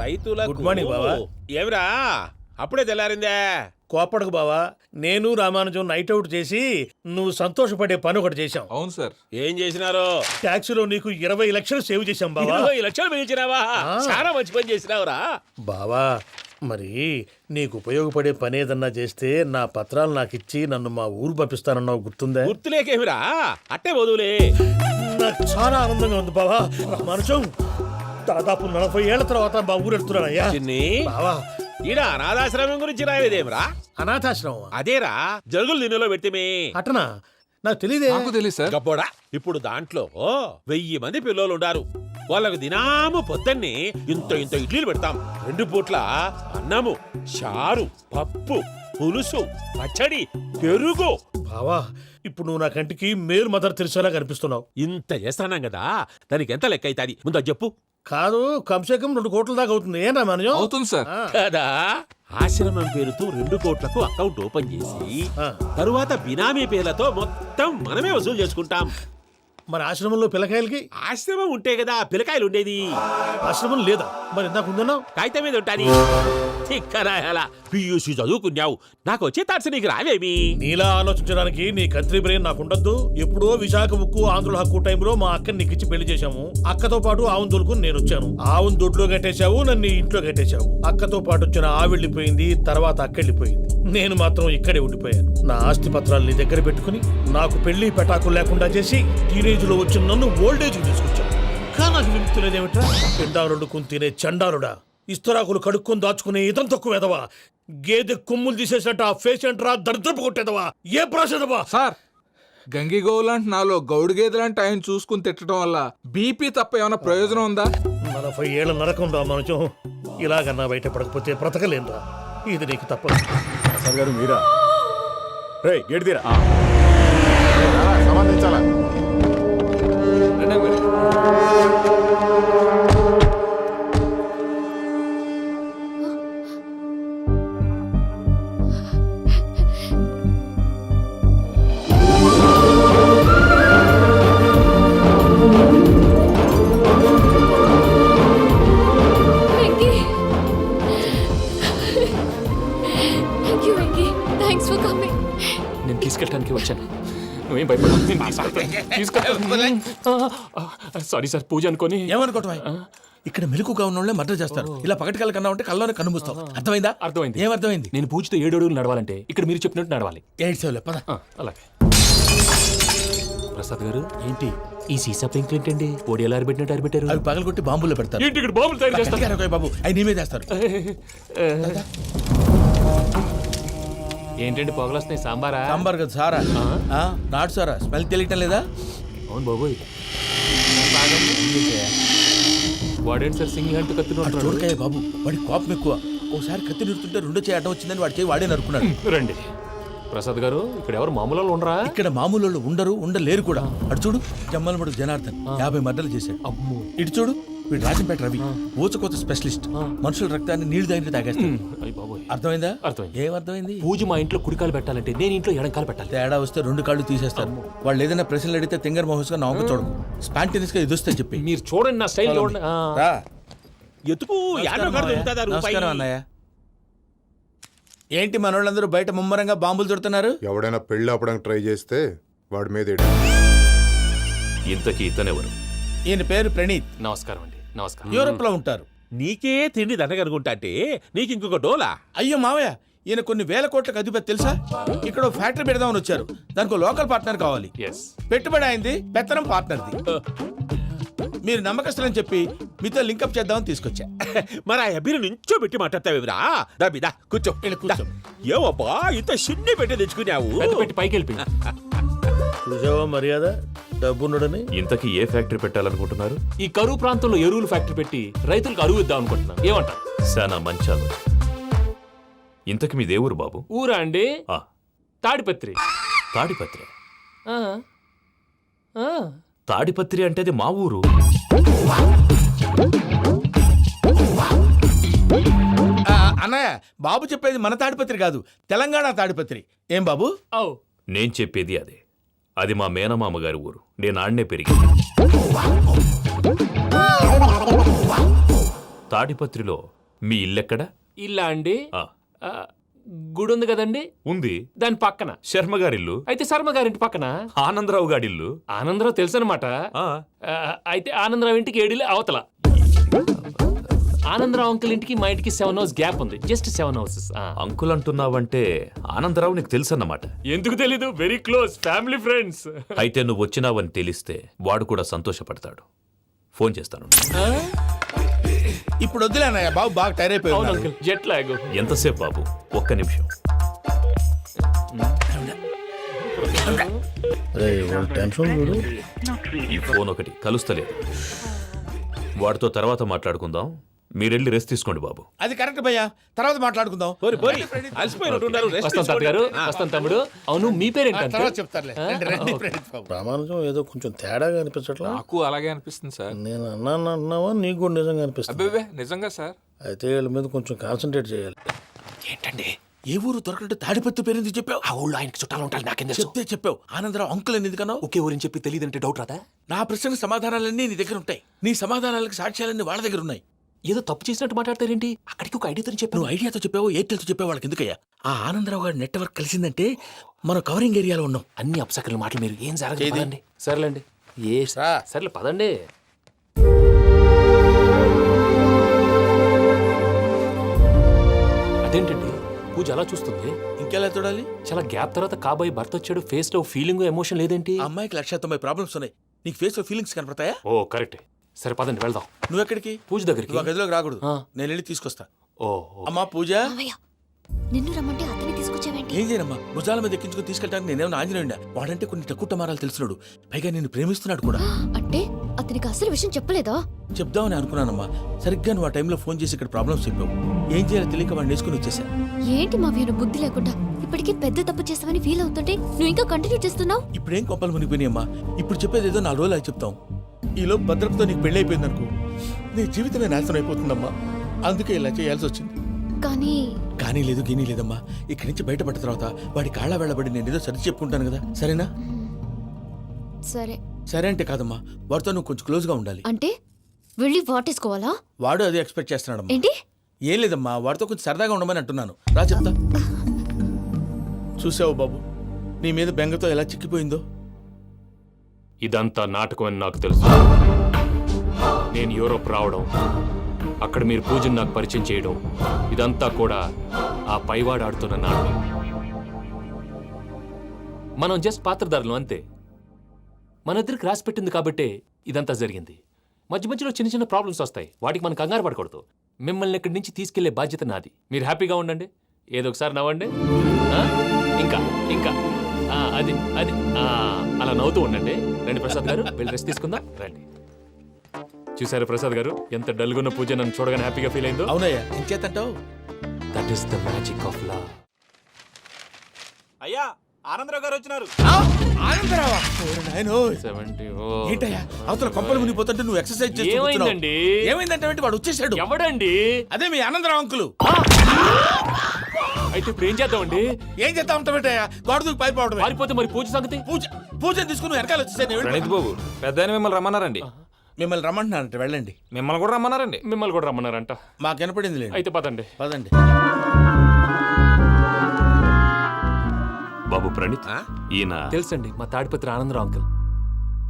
రైతులకు good morning బావా. ఏమిరా అప్పుడే తెల్లారిందే? కోపడకు బావా, నేను రామానుజం నైట్ అవుట్ చేసి నువ్వు సంతోషపడే పని ఒకటి చేశాం. అవును సార్. ఏం చేసినారు? ట్యాక్సీలో నీకు 20 లక్షలు సేవ్ చేశాం బావా. 20 లక్షలు మిగిల్చినావా? చాలా మంచి పని చేసినావురా బావా. మరి నీకు ఉపయోగపడే పని ఏదన్నా చేస్తే నా పత్రాలు నాకిచ్చి నన్ను మా ఊరు పంపిస్తానన్నావు, గుర్తుందా? గుర్తులేకేమిరా, అట్టే వదులే. నాకు చాలా ఆనందంగా ఉంది బావా. రామానుజం దాదాపు 40 ఏళ్ల తర్వాత మా ఊరు వెళ్తున్నానయ్యా. చిన్ని బావా, ఈడ అనాథాశ్రమం గురించి రాయలేదేమిరా? అనాథాశ్రమం అదేరా జరుగులు దీనిలో పెట్టిమే. అటనా? నాకు తెలియదే. నాకు తెలియదు సార్. గబ్బోడా, ఇప్పుడు దాంట్లో 1000 మంది పిల్లలు ఉండారు. వాళ్ళకు దినాము పొద్దున్నే ఇంత ఇంత ఇడ్లీలు పెడతాం. 2 పూట్ల అన్నము, చారు, పప్పు, పులుసు, పచ్చడి, పెరుగు. బావా, ఇప్పుడు నువ్వు నా కంటికి మేలు మదర్ తెరిసేలా కనిపిస్తున్నావు. ఇంత చేస్తానం కదా, దానికి ఎంత లెక్క అవుతుంది ముందు అది చెప్పు. కాదు, కంసేకం 2 కోట్ల దాకా అవుతుంది. ఏం రామానుజం? అవుతుంది సార్. కదా, ఆశ్రమం పేరుతో 2 కోట్లకు అకౌంట్ ఓపెన్ చేసి తరువాత బినామీ పేర్లతో మొత్తం మనమే వసూలు చేసుకుంటాం. మరి ఆశ్రమంలో పిల్లకాయలకి? ఆశ్రమం ఉంటే కదా పిల్లకాయలు ఉండేది. ఆశ్రమం లేదా? మరి ఇందాక ఉందన్నావు. కాగితం మీద ఉంటాది. చిక్కరాయాల పియూసీ చదువుకున్నావు, నాకు వచ్చే తాట్స్ నీకు రావేమి? నీలా ఆలోచించడానికి నీ కత్రి బ్రెయిన్ నాకు ఉండద్దు. ఎప్పుడో విశాఖ ఉక్కు ఆంధ్రుల హక్కు టైంలో మా అక్కని నీకిచ్చి పెళ్లి చేశాము. అక్కతో పాటు ఆవును దొడుకుని నేను వచ్చాను. ఆవును దొడ్లో కట్టేశావు, నన్ను ఇంట్లో కట్టేశావు. అక్కతో పాటు వచ్చిన ఆవిళ్ళిపోయింది, తర్వాత అక్కెళ్ళిపోయింది. నేను మాత్రం ఇక్కడే ఉండిపోయాను. నా ఆస్తి పత్రాలు నీ దగ్గర పెట్టుకుని నాకు పెళ్లి పెటాకులు లేకుండా చేసి టీనేజ్ లో వచ్చిన నన్ను ఓల్డేజ్ తీసుకొచ్చాను. కానీ నాకు విముక్తులేదేమిట్రా? పిండారుడుకుని తినే చండారుడా, ఇస్తరాకులు కడుక్కొని దాచుకునే ఇతం తక్కువ ఎదవా, గేదె కొమ్ములు తీసేసట ఆ పేషెంట్ రా దరిద్రపు కొట్టేదవా, ఏ ప్రాసెదవా? సార్, గంగి గోవులాంటి నాలో గౌడు గేదెలాంటి ఆయన చూసుకుని తిట్టడం వల్ల బీపీ తప్ప ఏమైనా ప్రయోజనం ఉందా? 40 ఏళ్ల నరకం రా మనుషం. ఇలాగన్నా బయట పడకపోతే బ్రతకలేనురా. ఇది నీకు తప్పదు. సార్ గారు మీరా? రే గేట్ తీరా, సంబంధించాలా? నేను తీసుకెళ్ళడానికి వచ్చాను. నువ్వేం భయపడవు. సారీ సార్, పూజ అనుకోని. ఏమనుకోవటం? ఇక్కడ మెలకుగా ఉన్న వాళ్ళే మర్డర్ చేస్తారు. ఇలా పగటి కళ్ళ కన్నా ఉంటే కళ్ళలోనే కనుమూస్తావు. అర్థమైందా? అర్థమైంది. ఏమర్థమైంది? నేను పూజతో 7 అడుగులు నడవాలంటే ఇక్కడ మీరు చెప్పినట్టు నడవాలి. 8 సేవలే పద. అలాగే. ప్రసాద్ గారు, ఏంటి ఈ సీసా పెంకులు ఏంటండి? పొడి ఎలా అరబెట్టినట్టు అరబెట్టారు? అవి పగలగొట్టి బాంబుల్లో పెడతారు. ఏంటి ఇక్కడ బాంబులు తయారు చేస్తారు? గట్టిగా అరవై బాబు, అవి నేమే చేస్తారు. ఏంటండి పొగలు వస్తున్నాయి? సాంబారా? సాంబార్ కదా సారా, నాటు సారా. స్మెల్ తెలియటం లేదా? అవును బాబోయ్. వాడేంటి సార్ సింగిల్ హ్యాండ్ కత్తి చూడకాయ బాబు, వాడి కోపం ఎక్కువ. ఓసారి కత్తి నిరుతుంటే 2 చేయి అడ్డం వచ్చిందని వాడి చేయి వాడే నరుకున్నాడు. రండి ప్రసాద్ గారు, ఇక్కడ ఎవరు మామూలు వాళ్ళు ఉండరా? ఇక్కడ మామూలు వాళ్ళు ఉండరు, ఉండలేరు కూడా. అటు చూడు, జమ్మలమడు జనార్దన్ 50 మర్డర్లు చేశాడు. అమ్మో. ఇటు చూడు, వీడు రాజంపేట రవి ఊచకోత స్పెషలిస్ట్. మనుషుల రక్తాన్ని నీళ్లు తాగిన తాగేస్తాడు. అర్థమైందా? అర్థమైంది. ఏమర్థమైంది? పూజ మా ఇంట్లో కుడికాలు పెట్టాలంటే నేను ఇంట్లో ఎడంకాలు పెట్టాలి. తేడా వస్తే 2 కాళ్ళు తీసేస్తారు. వాళ్ళు ఏదైనా ప్రశ్నలు అడిగితే తింగర్ మహోస్ గా నవ్వు చూడకు. స్పాంటినియస్ గా ఎదుస్తా చెప్పి. మీరు చూడండి, నా స్టైల్ చూడండి. రా. ఎతుకు నమస్కారం అన్నయ్య. ఏంటి మనోళ్ళందరూ బయట ముమ్మరంగా బాంబులు దొరుకుతున్నారు? ఎవడైనా పెళ్లి ఆపడానికి ట్రై చేస్తే వాడి మీద ఇంతకీ ఇతనెవరు? ఈయన పేరు ప్రణీత్. నమస్కారం అండి. నమస్కారం. యూరోప్ లో ఉంటారు. నీకే తిండి దండగనుకుంటా అంటే నీకు ఇంకొక డోలా? అయ్యో మావయ్య, ఈయన కొన్ని వేల కోట్లకు అధిపతి తెలుసా? ఇక్కడ ఫ్యాక్టరీ పెడదామని వచ్చారు. దానికి లోకల్ పార్ట్నర్ కావాలి. పెట్టుబడి అయింది, పెత్తనం పార్ట్నర్ది. మీరు నమ్మకస్తులని చెప్పి మీతో లింకప్ చేద్దామని తీసుకొచ్చా. మరి ఆ అబ్బిని నుంచో పెట్టి మాట్లాడతావేమిరా? దాబిదా కూర్చో. ఏవబ్బా ఇంత సిన్ని పెట్టి తెచ్చుకున్నావు? పెట్టి పైకి వెళ్ళిపోయి. చూసావా మర్యాద, డబ్బున్నడని. ఇంతకీ ఏ ఫ్యాక్టరీ పెట్టాలనుకుంటున్నారు? ఈ కరువు ప్రాంతంలో ఎరువులు ఫ్యాక్టరీ పెట్టి రైతులకు అరువు ఇద్దాం అనుకుంటున్నాను. ఏమంటారు? శానా మంచాలు. ఇంతకి మీ దేవురు బాబు? ఊరా అండి? తాడిపత్రి. తాడిపత్రి? తాడిపత్రి అంటే అది మా ఊరు. అన్నయ్య, బాబు చెప్పేది మన తాడిపత్రి కాదు, తెలంగాణ తాడిపత్రి. ఏం బాబు? నేను చెప్పేది అదే. అది మా మేనమామ గారి ఊరు. నేను ఆడనే పెరిగింది. తాడిపత్రిలో మీ ఇల్లెక్కడ? ఇల్లా అండి ఆ, ఆ, గుడి ఉంది కదండి ఉంది. దాని పక్కన. శర్మ గారిల్లు. అయితే శర్మ గారింటి పక్కన ఆనందరావు గారిల్లు. ఆనందరావు తెలుసు అనమాట. ఆ, అయితే ఆనందరావు ఇంటికి 7 అవతల. ఆనందరావు అంకుల్ ఇంటికి మా ఇంటికి 7 hours గ్యాప్ ఉంది. Just 7 hours. అంకుల్ అంటున్నావంటే ఆనందరావు నీకు తెలుసన్నమాట. ఎందుకు తెలీదు? Very close family friends. అయితే నువ్వు వచ్చినావని తెలిస్తే వాడు కూడా సంతోషపడతాడు. ఫోన్ చేస్తాను. ఇప్పుడు వద్దులే అన్నయ్య, బాబు బాగా టైర్ అవును అయిపోయి అంకుల్, జెట్ లాగ్. ఎంతసేపు బాబు? ఒక్క నిమిషం. ఈ ఫోన్ ఒకటి కలుస్తలేదు. వాడితో తర్వాత మాట్లాడుకుందాం. మీరెళ్ళి రెస్ట్ తీసుకోండి బాబు. అది కరెక్ట్ భయ్యా, తర్వాత మాట్లాడుకుందాం. పోరి పోరి అలసిపోయినట్టున్నారు. రెస్ట్ వస్తాం తాత గారు, వస్తాం తమ్ముడు. అవును మీ పేరేంటి తర్వాత అంకుల్? చెప్తారులే. రండి, రండి, ప్రణీత్ బాబు. ప్రామాణికం ఏదో కొంచెం తేడాగా అనిపించట్లా. నాకు అలాగే అనిపిస్తుంది సార్. నేను అన్నాను అంటున్నావా, నీకు కూడా నిజంగా అనిపిస్తుంది. అబ్బే నిజంగా సార్. అయితే వీళ్ళ మీద కొంచెం కాన్సన్ట్రేట్ చేయాలి. ఏంటండి ఏ ఊరు దొరకట్టు తాడిపత్రి పేరు ఎందుకు చెప్పావు? ఆ ఊళ్ళో ఆయనకి చుట్టాలు ఉంటారు, నాకేం తెలుసు. చెప్తే చెప్పావు. ఆనందరావు అంకుల్ అని ఎందుకన్నావు? ఒకే ఊరిని చెప్పి తెలియదంటే డౌట్ రాదా? నా ప్రశ్నకు సమాధానాలన్నీ నీ దగ్గర ఉంటాయి. నీ సమాధానాలకు సాక్ష్యాలన్నీ వాళ్ళ దగ్గర ఉన్నాయి. ఏదో తప్పు చేసినట్టు మాట్లాడతారేంటి? అక్కడికి ఒక ఐడియాతో చెప్పాను. నువ్వు ఐడియాతో చెప్పావు, ఎయిర్టెల్తో చెప్పావు, వాళ్ళకి ఎందుకయ్యా? ఆ ఆనందరావు గారి నెట్వర్క్ కలిసిందంటే మనం కవరింగ్ ఏరియాలో ఉన్నాం. అన్ని అప్సకర్ల మాటలు మీరు ఏం ఏది? జరగదండి. సర్లేండి. ఏ సర్లే పదండి. అదేంటండి పూజ అలా చూస్తుంది? ఇంకెలా చూడాలి? చాలా గ్యాప్ తర్వాత కాబోయే భర్త వచ్చాడు. ఫేస్ లో ఫీలింగ్ ఎమోషన్ లేదేంటి? ఆ అమ్మాయికి 190 ప్రాబ్లమ్స్ ఉన్నాయి. నీకు ఫేస్ లో ఫీలింగ్స్ కనపడతాయా? ఓ కరెక్ట్. సరే పదండి వెళ్దాం. నువ్వు ఎక్కడికి? పూజ దగ్గరికి. నువ్వు ఆ గదిలోకి రాకూడదు. ఆ. నేను వెళ్ళి తీసుకొస్తా. ఓ అమ్మా పూజ, మావయ్య, నిన్ను రమ్మంటే అతన్ని తీసుకొచ్చావేంటి? ఏం చేయనమ్మా? భుజాల మీద ఎక్కించుకుని తీసుకెళ్ళడానికి నేనేమన్నా ఆంజనేయుడా? వాడంటే కొన్ని తక్కువ టమారాలు తెలిసినాడు. పైగా నిన్ను ప్రేమిస్తున్నాడు కూడా. అంటే అతనికి అసలు విషయం చెప్పలేదా? చెప్దామని అనుకున్నానమ్మా. సరిగ్గా నువ్వు ఆ టైంలో ఫోన్ చేసి ఇక్కడ ప్రాబ్లమ్స్ చెప్పావు. ఏం చేయాలో తెలియక వాడిని వేసుకుని వచ్చేసా. ఏంటి మావయ్య నువ్వు బుద్ధి లేకుండా ఇప్పటికే పెద్ద తప్పు చేస్తావని ఫీల్ అవుతుంటే నువ్వు ఇంకా కంటిన్యూ చేస్తున్నావు? ఇప్పుడేం కొప్పలు మునిగిపోయినాయమ్మా. ఇప్పుడు చెప్పేది ఏదో 4 రోజులు చెప్తాం. ఈలో భద్రతతో నీకు పెళ్లి అయిపోయింది అనుకో, నీ జీవితమే నాశనం అయిపోతుందమ్మా. అందుకే ఇలా చేయాల్సి వచ్చింది. కానీ కానీ లేదు, గీనీ లేదమ్మా. ఇక్కడి నుంచి బయటపడ్డ తర్వాత వాడి కాళ్ళ వెళ్ళబడి నేను ఏదో సరి చెప్పుకుంటాను కదా, సరేనా? సరే. సరే అంటే కాదమ్మా, వాడితో నువ్వు కొంచెం క్లోజ్గా ఉండాలి. అంటే వెళ్ళి వాటేసుకోవాలా? వాడు అదే ఎక్స్పెక్ట్ చేస్తున్నాడమ్మా. ఏంటి? ఏం లేదమ్మా, వాడితో కొంచెం సరదాగా ఉండమని అంటున్నాను. రా చెప్తా. చూసావు బాబు, నీ మీద బెంగతో ఎలా చిక్కిపోయిందో. ఇదంతా నాటకం అని నాకు తెలుసు. నేను యూరోప్ రావడం, అక్కడ మీరు పూజను నాకు పరిచయం చేయడం, ఇదంతా కూడా ఆ పైవాడు ఆడుతున్న నాటకం. మనం జస్ట్ పాత్రధారులు అంతే. మన ఇద్దరికి రాసి పెట్టింది కాబట్టే ఇదంతా జరిగింది. మధ్య మధ్యలో చిన్న చిన్న ప్రాబ్లమ్స్ వస్తాయి, వాటికి మనం కంగారు పడకూడదు. మిమ్మల్ని ఇక్కడి నుంచి తీసుకెళ్లే బాధ్యత నాది. మీరు హ్యాపీగా ఉండండి, ఏదో ఒకసారి నవ్వండి. ఆ? ఇంకా ఇంకా అది అది అలా నవ్వుతూ ఉండండి. రండి ప్రసాద్ గారు, వెళ్ళి రెస్ట్ తీసుకుందాం. రండి. చూసారు ప్రసాద్ గారు, ఎంత డల్గున్న పూజ నన్ను చూడగానే హ్యాపీగా ఫీల్ అయిందో. అవునయ్యా, ఇంకేతంటావు? That is the magic of love. అయ్యా ఆనందరావు గారు వచ్చినారు. ఆనందరావా? ఓరి నాయనో. 70. ఏంటయ్యా అవతల కొంపలు మునిగిపోతుంటే నువ్వు ఎక్సర్సైజ్ చేస్తూ కూర్చున్నావు. ఏమైందండి? ఏమైందంటే వాడు వచ్చేసాడు. ఎవడండి? అదే మీ ఆనందరావు అంకులు. అయితే ఇప్పుడు ఏం చేద్దామండి? ఏం చేస్తా ఉంటావేటయ్యా? గోడ దూకి పైపోవడమే. పారిపోతే మరి పూజ సంగతి? పూజ తీసుకుని వెనకాల వచ్చేసాను. ప్రణీత్ బాబు, పెద్ద మిమ్మల్ని రమ్మన్నారండి. మిమ్మల్ని రమ్మంటున్నారంట, వెళ్ళండి. మిమ్మల్ని కూడా రమ్మన్నారండి. మిమ్మల్ని కూడా రమ్మన్నారంట. మాకు వినపడింది లేదు. అయితే పదండి. పదండి. బాబు ప్రణీత్, ఈయన తెలుసండి, మా తాడిపత్రి ఆనందరావు అంకుల్.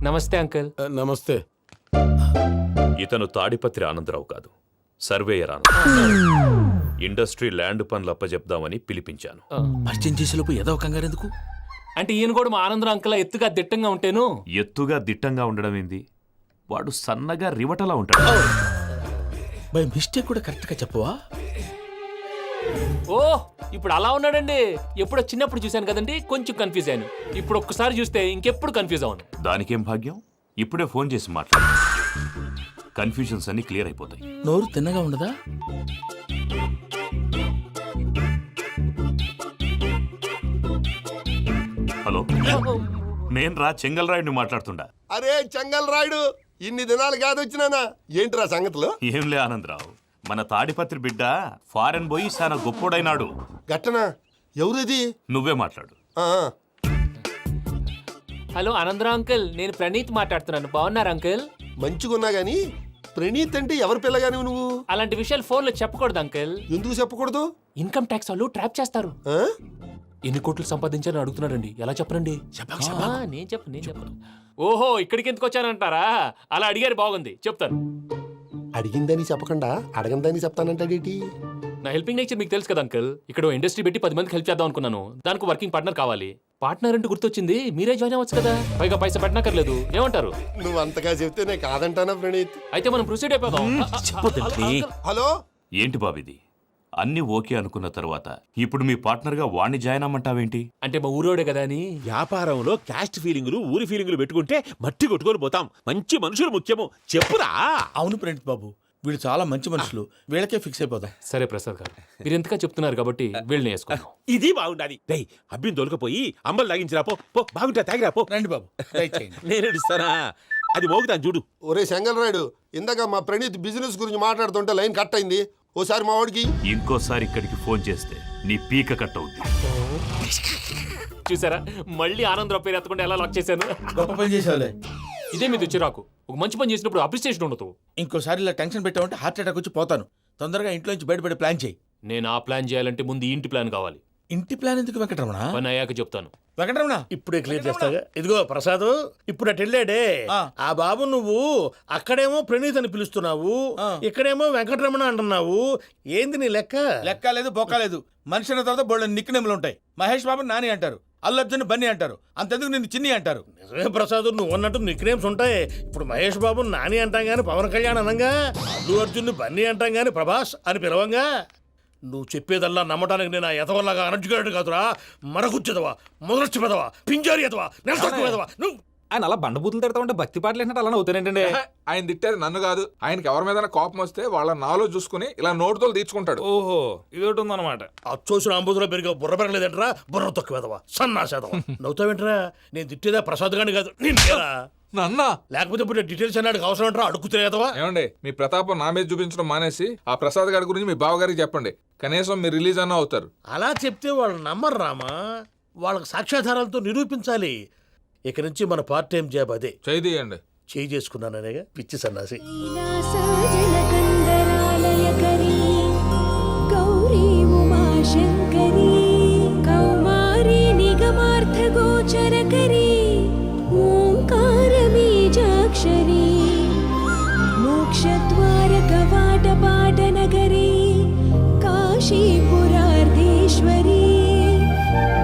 నమస్తే అంకుల్. నమస్తే. ఇతను తాడిపత్రి ఆనందరావు కాదు, సర్వేయర్ ఆనందరావు. ఇండస్ట్రీ ల్యాండ్ పనులు అప్పజెప్దామని పిలిపించాను. పరిచయం చేసేలోపు ఏదో ఒక కంగారు ఎందుకు? అంటే ఈయన కూడా మా ఆనందరావు అంకుల్ ఎత్తుగా దిట్టంగా ఉంటేను. ఎత్తుగా దిట్టంగా ఉండడం ఏంది? వాడు సన్నగా రివటలా ఉంటాడు. బై మిస్టేక్ కూడా కరెక్ట్ గా చెప్పవా? ఓ ఇప్పుడు అలా ఉన్నాడండి. ఎప్పుడో చిన్నప్పుడు చూశాను కదండి, కొంచెం కన్ఫ్యూజ్ అయ్యాను. ఇప్పుడు ఒక్కసారి చూస్తే ఇంకెప్పుడు కన్ఫ్యూజ్ అవ్వను. దానికేం భాగ్యం, ఇప్పుడే ఫోన్ చేసి మాట్లాడు. కన్ఫ్యూజన్స్ అన్ని క్లియర్ అయిపోతాయి. నోరు తిన్నగా ఉండదా? హలో, నేను రా చెంగల్రాయుడిని మాట్లాడుతుండా. అరే చెంగల్ రాయుడు, ఇన్ని దినాలు కాదు వచ్చినానా? ఏంట్రా సంగతులు? ఏంలే ఆనందరావు, మన తాడిపత్రి బిడ్డ ఫారెన్ పోయి చాలా గొప్పోడైనాడు. గట్టనా? ఎవరిది? నువ్వే మాట్లాడు. హలో ఆనందరావు అంకుల్, నేను ప్రణీత్ మాట్లాడుతున్నాను. బాగున్నారు అంకుల్? మంచిగున్నా గాని ప్రణీత్ అంటే ఎవరి పిల్లగాని నువ్వు? అలాంటి విషయాలు ఫోన్లో చెప్పకూడదు అంకుల్. ఎందుకు చెప్పకూడదు? ఇన్కమ్ ట్యాక్స్ వాళ్ళు ట్రాప్ చేస్తారు. ఆ? ఎన్ని కోట్లు సంపాదించాలని అడుగుతున్నాడండి. ఎలా చెప్పనండి? నేను చెప్పను. ఓహో, ఇక్కడికి ఎందుకు వచ్చానంటారా? అలా అడిగారు, బాగుంది, చెప్తాను. అడిగిందని చెప్పకుండా అడగందని చెప్తానంటాడేటి? నా హెల్పింగ్ నేచర్ మీకు తెలుసు కదా అంకుల్. ఇక్కడ ఇండస్ట్రీ పెట్టి 10 మందికి హెల్ప్ చేద్దాం అనుకున్నాను. దానికి వర్కింగ్ పార్ట్నర్ కావాలి. పార్ట్నర్ అంటే గుర్తొచ్చింది, మీరే జాయిన్ అవ్వచ్చు కదా. పైగా పైసా పెట్టనక్కర్లేదు. ఏమంటారు? నువ్వు అంతగా చెప్తే నేను కాదంటానా ప్రణీత్? అయితే మనం ప్రొసీడ్ అయిపోదాం. హలో, ఏంటి బాబిది? అన్ని ఓకే అనుకున్న తర్వాత ఇప్పుడు మీ పార్ట్నర్గా వాణ్ణి జాయిన్ అమ్మంటావేంటి? అంటే మా ఊరోడే కదా అని. వ్యాపారంలో క్యాస్ట్ ఫీలింగులు, ఊరి ఫీలింగులు పెట్టుకుంటే మట్టి కొట్టుకొని పోతాం. మంచి మనుషులు ముఖ్యము. చెప్పురా. అవును ప్రణీత్ బాబు, వీళ్ళు చాలా మంచి మనుషులు, వీళ్ళకే ఫిక్స్ అయిపోదాం. సరే ప్రసాద్ గారు, మీరు ఎంతగా చెప్తున్నారు కాబట్టి వీళ్ళని వేసుకుందాం. ఇది బాగుండాలి. డై అబ్బిని దొలకపోయి అమ్మలు తాగించిరా పో. పో బాగుంటా, తాగిరా పో. రండి బాబు, దయచేయండి. నేను ఇస్తానా? అది మోగుతాను చూడు. ఒరే చెంగల్ రాయుడు, ఇందాక మా ప్రణీత్ బిజినెస్ గురించి మాట్లాడుతుంటే లైన్ కట్ అయింది. ఓసారి మా వాడికి ఇంకోసారి ఇక్కడికి ఫోన్ చేస్తే నీ పీక కట్ అవుద్ది. చూసారా, మళ్ళీ ఆనందరావు పేరు ఎత్తకుండా ఎలా లాక్ చేశాను. గొప్ప పని చేసేవాళ్ళే. ఇదే మీద చిరాకు. ఒక మంచి పని చేసినప్పుడు అప్రిసియేషన్ ఉండదు. ఇంకోసారి ఇలా టెన్షన్ పెట్టామంటే హార్ట్ అటాక్ వచ్చి పోతాను. తొందరగా ఇంట్లో నుంచి బయటపడే ప్లాన్ చేయి. నేను ఆ ప్లాన్ చేయాలంటే ముందు ఈ ఇంటి ప్లాన్ కావాలి. ఇంటి ప్లాన్ ఎందుకు వెంకటరమణ? పని అయ్యాక చెప్తాను. వెంకటరమణ, ఇప్పుడే క్లియర్ చేస్తాగా. ఇదిగో ప్రసాద్, ఇప్పుడు అటు వెళ్ళాడే ఆ బాబు, నువ్వు అక్కడేమో ప్రణీత్ అని పిలుస్తున్నావు, ఇక్కడేమో వెంకటరమణ అంటున్నావు. ఏంది నీ లెక్క? లెక్క లేదు, బొక్క లేదు. మనిషి అన్న తర్వాత బోళ్ళ నిక్నెములు ఉంటాయి. మహేష్ బాబు నాని అంటారు, అల్లు అర్జున్ బన్నీ అంటారు, అంతెందుకు నిన్ను చిన్ని అంటారు. నిజమే ప్రసాద్, నువ్వు అన్నట్టు నిక్నేమ్స్ ఉంటాయి. ఇప్పుడు మహేష్ బాబు నాని అంటాం గాని పవన్ కళ్యాణ్ అనంగా, అల్లు అర్జున్ బన్నీ అంటాం గాని ప్రభాస్ అని పిలవంగా. నువ్వు చెప్పేదల్లా నమ్మటానికి నేను ఎదవల్లాగా అనర్జుకేటెడ్ కాదురా. మరగుచ్చదవా, మొదలచ్చి పెదవా, పింజారి ఎదవా, నెలసొక్కుదవా నువ్వు. ఆయన అలా బండబూతులు తిడతా ఉంటే భక్తి పాటలు ఏంటంటే అలా అవుతానేంటండి. ఆయన తిట్టేది నన్ను కాదు. ఆయనకి ఎవరి మీద కోపం వస్తే వాళ్ళ నాలో చూసుకుని ఇలా నోటుతో తీర్చుకుంటాడు. ఓహో, ఇదొకటి ఉందన్నమాట. అచ్చోసిన అంబుధులో పెరిగా బుర్ర పెరగలేదంటరా, బుర్ర తొక్కువేదవా, సన్నాసేదవా. నవ్వుతావేంట్రా? నేను తిట్టేదా ప్రసాద్ గాని కాదు, నిన్నేరా. నన్న లేకపోతే ఇప్పుడు డీటెయిల్స్ అన్నాడు అవసరం అంటారా? అడుగుతులేదవా. ఏమండి, మీ ప్రతాపం నా మీద చూపించడం మానేసి ఆ ప్రసాద్ గారి గురించి మీ బావగారికి చెప్పండి. కనీసం మీరు రిలీజ్ అన్న అవుతారు. అలా చెప్తే వాళ్ళు నమ్మరు రామా. వాళ్ళకి సాక్ష్యాధారాలతో నిరూపించాలి. ఇక నుంచి మన పార్ట్ టైం జాబ్ అదే. చేయండి. చేయి చేసుకున్నాననేగా పిచ్చి సన్నాసి. మోక్షద్వార కవాట పాట నగరీ కాశీపురార్ధేశ్వరీ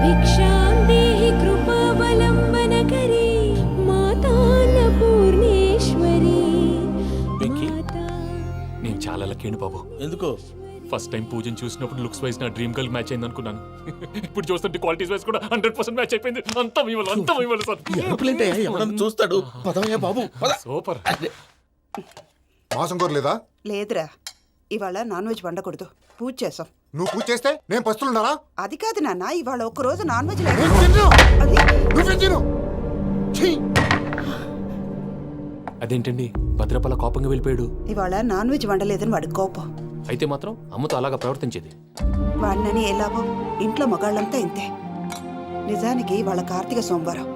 భిక్షాం దేహి కృపావలంబనకరీ మాతాన్నపూర్ణేశ్వరీ. నేను చాలా లక్కీ బాబు. ఎందుకు? ఫస్ట్ టైం పూజను చూసినప్పుడు లుక్స్ వైజ్ నా డ్రీమ్ గర్ల్ మ్యాచ్ అయింది అనుకున్నాను. ఇప్పుడు చూస్తుంటే క్వాలిటీస్ వైజ్ కూడా 100% మ్యాచ్ అయిపోయింది. అంతా ఇవ్వాలి సార్. ఎవడన్నా చూస్తాడు. పదవయ్యా బాబు, పద. సూపర్. మాసం కోరలేదా? లేదురా, ఇవాళ నాన్ వెజ్ వండకూడదు, పూజ చేసాం. నువ్వు పూజ చేస్తే నేను పస్తులున్నారా? అది కాదు నాన్న, ఇవాళ ఒక్కరోజు నాన్ వెజ్ లేదు. అదేంటండి, భద్రపల కోపంగా వెళ్ళిపోయాడు. ఇవాళ నాన్ వెజ్ వండలేదని వాడి కోపం. అయితే మాత్రం అమ్మతో అలాగా ప్రవర్తించేది. వాడినని ఎలాగో ఇంట్లో మగాళ్ళంతా ఇంతే. నిజానికి వాళ్ళ కార్తీక సోమవారం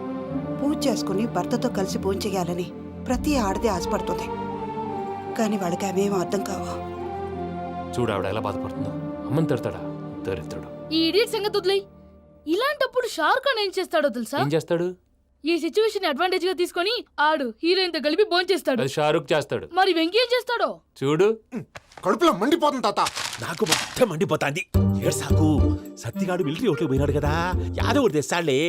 పూజ చేసుకుని భర్తతో కలిసి పూజ చేయాలని ప్రతి ఆడది ఆశపడుతుంది. కానీ వాడికి అవేమో అర్థం కావు. చూడు ఆవిడ ఎలా బాధపడుతుందో. అమ్మని తిడతాడా దరిద్రుడు. ఈ ఇడియట్ సంగతి వదిలేయ్. ఇలాంటప్పుడు షారుఖ్ ఖాన్ ఏం చేస్తాడో తెలుసా? ఏం చేస్తాడు? ఈ సిచ్యువేషన్ అడ్వాంటేజ్ గా తీసుకొని ఆడు హీరోయిన్ తో కలిపి బోన్ చేస్తాడు. అది షారుఖ్ చేస్తాడు. మరి వెంకీ ఏం చేస్తాడో చూడు. కడుపులో మండిపోతుంది తాత. నాకు మొత్తం మండిపోతాంది. ఏడు సాకు, సత్తిగాడు మిలిటరీ ఓట్లకు పోయినాడు కదా, యాదవ్ ఒకటి తెస్తాడులే.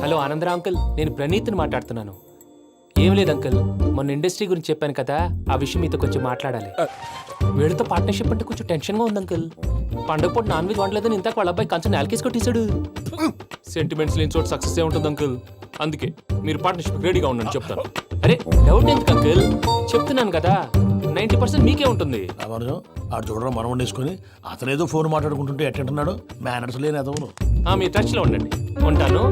హలో ఆనందరా అంకుల్, నేను ప్రణీత్ని మాట్లాడుతున్నాను. ఏం లేదు అంకుల్, మొన్న ఇండస్ట్రీ గురించి చెప్పాను కదా, ఆ విషయం మీతో కొంచెం మాట్లాడాలి. వీళ్ళతో పార్ట్నర్షిప్ అంటే కొంచెం టెన్షన్గా ఉంది అంకుల్. పండుగ పూట నాన్ వెజ్ వండలేదని ఇంతకు వాళ్ళ అబ్బాయి కంచెం నేలకేసి కొట్టేశాడు. సెంటిమెంట్స్ లేని చోట సక్సెస్ ఏ ఉంటుంది అంకుల్. అందుకే మీరు పార్ట్నర్షిప్ రెడీగా ఉండండి చెప్తాను. అరే డౌట్ ఎందుకు అంకుల్, చెప్తున్నాను కదా, 90% మీకే ఉంటుంది. రామానుజం ఆడు చూడడం మనం వండేసుకొని అతనేదో ఫోన్ మాట్లాడుకుంటుంటే ఎట్టంటున్నాడు. మేనర్స్ లేని అదవును. మీరు టచ్లో ఉండండి. ఉంటాను.